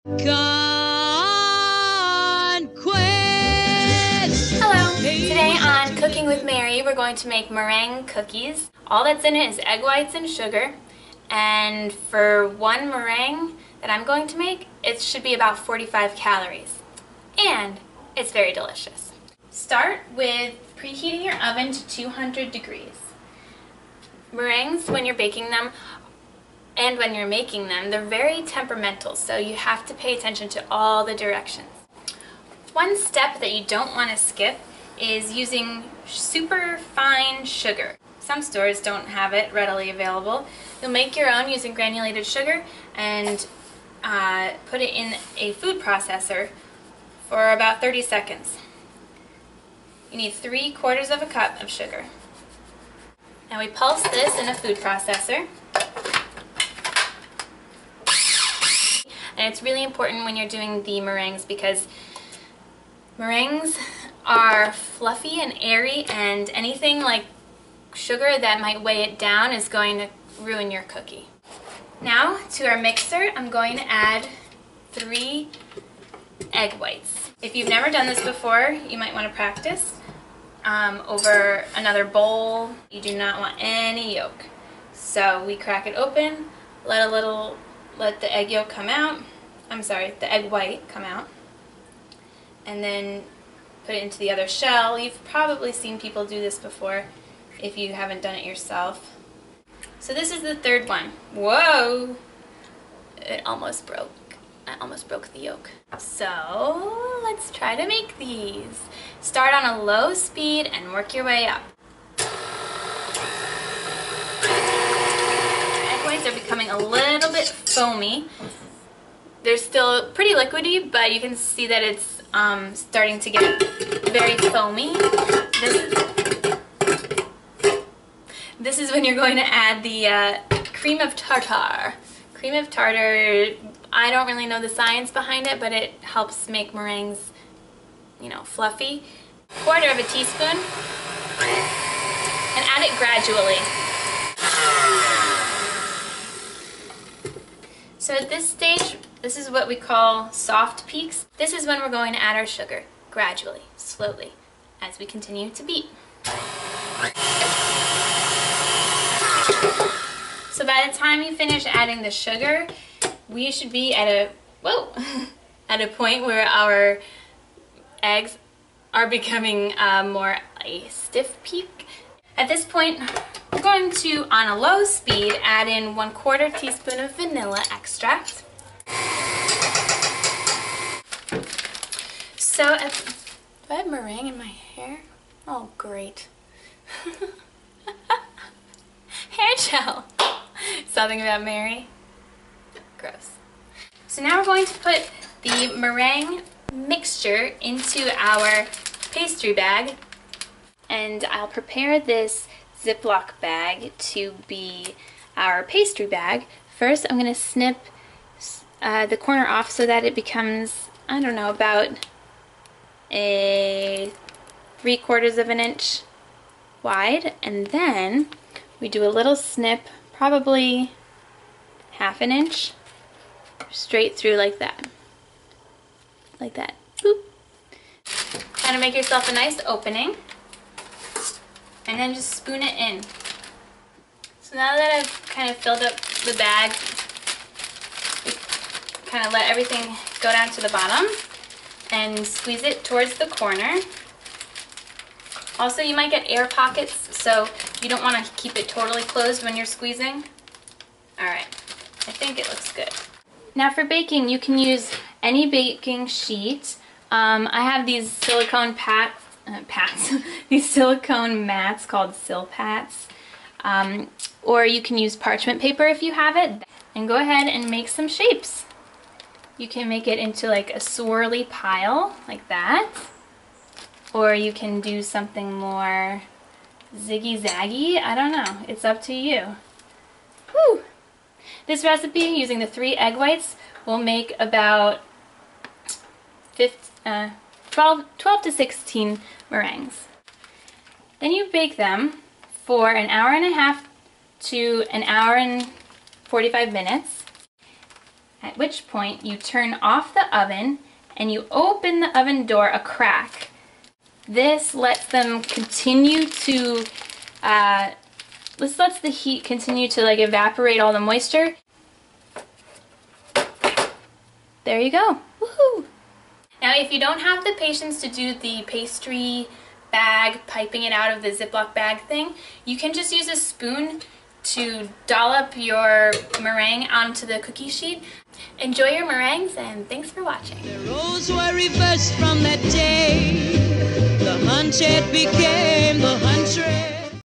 Hello! Today on Cooking with Mary, we're going to make meringue cookies. All that's in it is egg whites and sugar. And for one meringue that I'm going to make, it should be about 45 calories. And it's very delicious. Start with preheating your oven to 200 degrees. Meringues, when you're baking them, and when you're making them, they're very temperamental, so you have to pay attention to all the directions. One step that you don't want to skip is using super fine sugar. Some stores don't have it readily available. You'll make your own using granulated sugar and put it in a food processor for about 30 seconds. You need 3/4 of a cup of sugar. Now we pulse this in a food processor. And it's really important when you're doing the meringues because meringues are fluffy and airy, and anything like sugar that might weigh it down is going to ruin your cookie. Now to our mixer, I'm going to add 3 egg whites. If you've never done this before, you might want to practice over another bowl. You do not want any yolk. So we crack it open, let the egg yolk come out. The egg white come out. And then put it into the other shell. You've probably seen people do this before if you haven't done it yourself. So this is the third one. Whoa! It almost broke. I almost broke the yolk. So let's try to make these. Start on a low speed and work your way up. Egg whites are becoming a little bit foamy. They're still pretty liquidy, but you can see that it's starting to get very foamy. This is when you're going to add the cream of tartar. Cream of tartar, I don't really know the science behind it, but it helps make meringues, fluffy. 1/4 teaspoon, and add it gradually. So at this stage, this is what we call soft peaks. This is when we're going to add our sugar, gradually, slowly, as we continue to beat. So by the time you finish adding the sugar, we should be at a point where our eggs are becoming more a stiff peak. At this point, we're going to, on a low speed, add in 1/4 teaspoon of vanilla extract. So, do I have meringue in my hair? Oh, great. Hair gel. Something about Mary. Gross. So now we're going to put the meringue mixture into our pastry bag, and I'll prepare this Ziploc bag to be our pastry bag. First, I'm going to snip the corner off so that it becomes, I don't know, about a 3/4 of an inch wide, and then we do a little snip, probably 1/2 an inch, straight through like that. Like that. Boop. Kind of make yourself a nice opening, and then just spoon it in. So now that I've kind of filled up the bag, kind of let everything go down to the bottom and squeeze it towards the corner. Also, you might get air pockets, so you don't want to keep it totally closed when you're squeezing. Alright, I think it looks good. Now for baking, you can use any baking sheet. I have these silicone these silicone mats called Silpats. Or you can use parchment paper if you have it. And go ahead and make some shapes. You can make it into like a swirly pile, like that. Or you can do something more ziggy-zaggy. I don't know. It's up to you. Whew! This recipe, using the 3 egg whites, will make about 12 to 16 meringues. Then you bake them for an hour and a half to an hour and 45 minutes at which point you turn off the oven and you open the oven door a crack. This lets them continue to, this lets the heat continue to like evaporate all the moisture. There you go. Woohoo! Now if you don't have the patience to do the pastry bag, piping it out of the Ziploc bag thing, you can just use a spoon to dollop your meringue onto the cookie sheet. Enjoy your meringues and thanks for watching. The roles were reversed from that day. The hunted became the huntress.